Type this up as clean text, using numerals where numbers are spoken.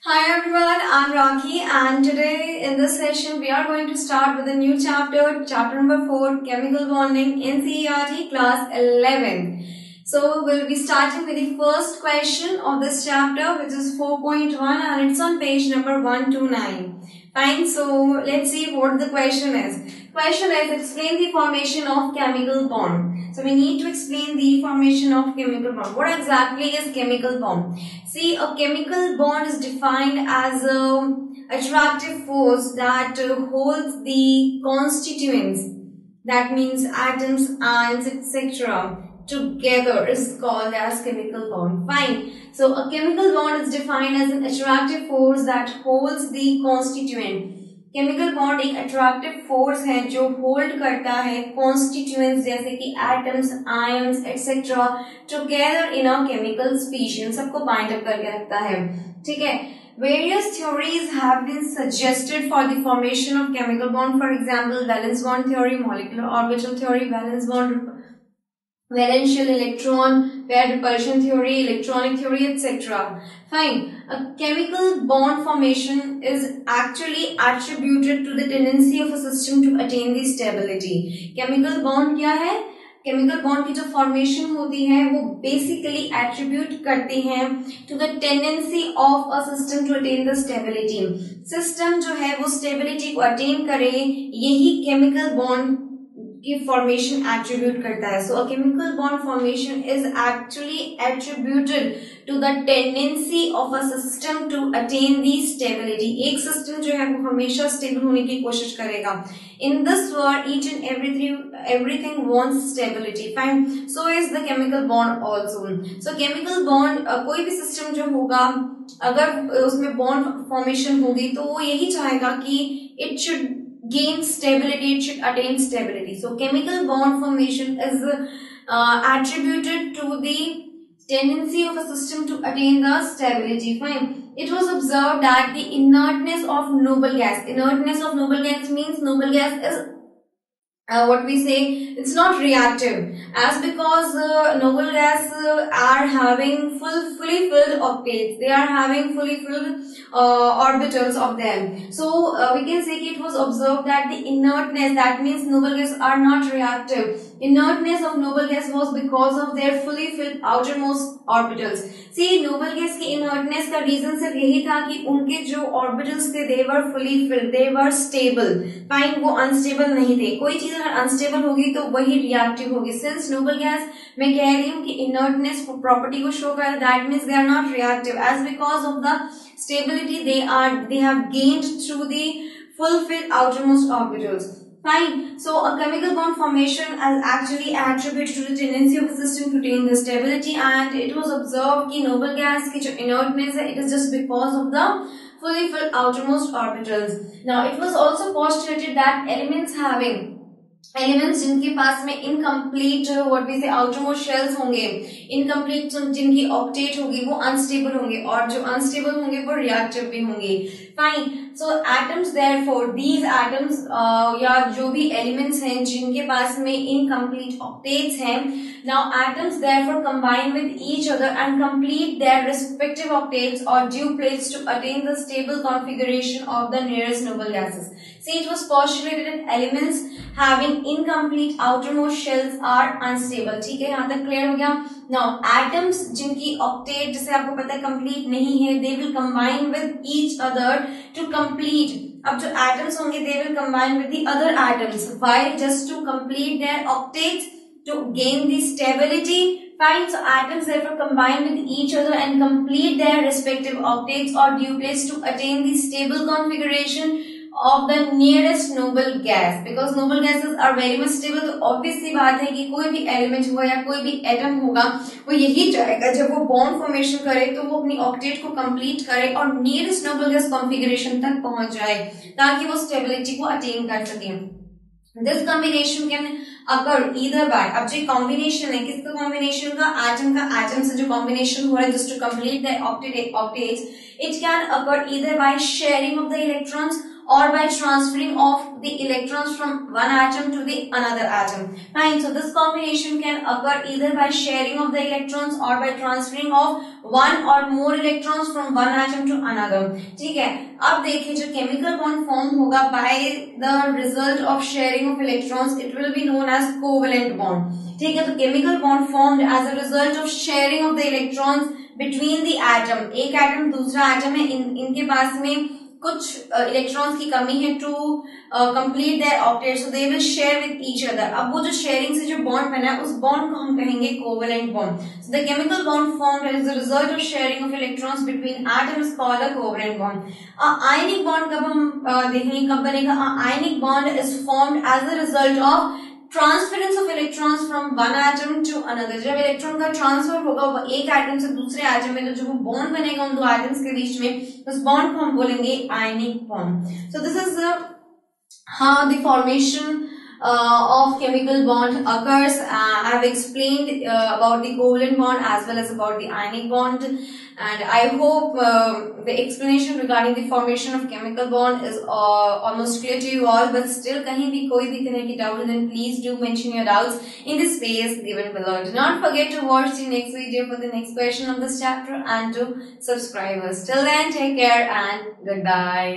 Hi everyone, I'm Rakhi and today in this session we are going to start with a new chapter, chapter number 4, Chemical Bonding in CERT class 11. So we'll be starting with the first question of this chapter, which is 4.1 and it's on page number 129. Fine, so let's see what the question is. Question is, explain the formation of chemical bond. So we need to explain the formation of chemical bond. What exactly is chemical bond? See, a chemical bond is defined as a attractive force that holds the constituents, that means atoms, ions, etc. together is called as chemical bond. Fine. So a chemical bond is defined as an attractive force that holds the constituent. Chemical bond एक attractive force है जो hold करता है constituents जैसे कि atoms, ions etcetera together in a chemical species, सबको bind up करके रखता है. ठीक है. Various theories have been suggested for the formation of chemical bond. For example, valence bond theory, molecular orbital theory, valence bond, valential electron pair repulsion theory, electronic theory, etc. Fine. A chemical bond formation is actually attributed to the tendency of a system to attain the stability. Chemical bond क्या है? Chemical bond की जो formation होती है वो basically attribute करती हैं to the tendency of a system to attain the stability. System जो है वो stability को attain करे, यही chemical bond की फॉर्मेशन एट्रीब्यूट करता है. So a chemical bond formation is actually attributed to the tendency of a system to attain the stability. एक सिस्टम जो है वो हमेशा स्टेबल होने की कोशिश करेगा. In this world each and everything wants stability. Fine. So is the chemical bond also. So chemical bond कोई भी सिस्टम जो होगा, अगर उसमें बॉन्ड फॉर्मेशन होगी तो वो यही चाहेगा कि it should gain stability, it should attain stability. So chemical bond formation is attributed to the tendency of a system to attain the stability. Fine. It was observed that the inertness of noble gas. Inertness of noble gas means noble gas is what we say, it's not reactive, as because noble gas are having fully filled octets, they are having fully filled orbitals of them. So we can say it was observed that the inertness, that means noble gas are not reactive. Inertness of noble gas was because of their fully filled outermost orbitals. See, noble gas की inertness का reason सिर्फ यही था कि उनके जो orbitals थे they were fully filled, they were stable. Fine, वो unstable नहीं थे. कोई चीज अगर unstable होगी तो वही reactive होगी. Since noble gas मैं कह रही हूँ कि inertness property को show कर, that means they are not reactive, as because of the stability they have gained through the fulfilled outermost orbitals. Fine. So a chemical bond formation is actually attributed to the tendency of a system to attain the stability, and it was observed कि noble gas की जो inertness है, it is just because of the fully filled outermost orbitals. Now it was also postulated that elements जिनके पास में incomplete what we से outermost shells होंगे, incomplete जिनकी ऑक्टेट होगी वो अनस्टेबल होंगे, और जो अनस्टेबल होंगे वो रिएक्टिव भी होंगे. Fine. So atoms therefore these atoms या जो भी एलिमेंट्स हैं जिनके पास में इनकम्प्लीट ऑक्टेट्स हैं, now atoms therefore combine with each other and complete their respective octets और duplets to attain the stable configuration of the nearest noble gases. See, it was postulated that elements having incomplete outermost shells are unstable. ठीक है, यहाँ तक clear हो गया. Now atoms जिनकी octet जैसे आपको पता है complete नहीं है, they will combine with each other to complete. अब जो atoms होंगे they will combine with the other atoms. Why? Just to complete their octets to gain the stability. Fine. So atoms therefore combine with each other and complete their respective octets or duplets to attain the stable configuration of the nearest noble gas. Because noble gases are very much stable, तो obviously बात है कि कोई भी element होगा या कोई भी एटम होगा वो यही चाहेगा जब वो बॉन्ड फॉर्मेशन करे तो वो अपनी ऑक्टेट को कंप्लीट करे और नियरेस्ट नोबल गैस कॉन्फ़िगरेशन तक पहुंच जाए ताकि वो स्टेबिलिटी को अटेन कर सके. This combination can occur either bye, अब जो कॉम्बिनेशन है किसका कॉम्बिनेशन का एटम से जो कॉम्बिनेशन हो रहा है just to complete the octets, it can occur either by sharing of the electrons or by transferring of the electrons from one atom to the another atom. Fine. So this combination can occur either by sharing of the electrons or by transferring of one or more electrons from one atom to another. ठीक है, अब देखिए जो chemical bond form होगा by the result of sharing of electrons, it will be known as covalent bond. ठीक है, तो chemical bond formed as a result of sharing of the electrons between the atom. एक atom दूसरा atom है, इनके पास में कुछ इलेक्ट्रॉन्स की कमी है to complete their octet, so they will share with each other. अब वो जो शेयरिंग से जो बॉन्ड बना है उस बॉन्ड को हम कहेंगे covalent bond. So the chemical bond formed as the result of sharing of electrons between atoms is called a covalent bond. Ionic bond कब हम देखेंगे कब बनेगा? Ionic bond is formed as a result of transference of electrons from one atom to another. जब electron का transfer होगा वो एक एटम से दूसरे एटम में, तो जो वो बॉन्ड बनेगा उन दो एटम्स के बीच में, उस बॉन्ड को हम बोलेंगे ionic bond. So this is how the formation of chemical bond occurs. I have explained about the covalent bond as well as about the ionic bond, and I hope the explanation regarding the formation of chemical bond is almost clear to you all. But still kahin bhi koi bhi tarah ki doubt, then please do mention your doubts in the space given below. Do not forget to watch the next video for the next question of this chapter and to subscribe us. Till then, take care and goodbye.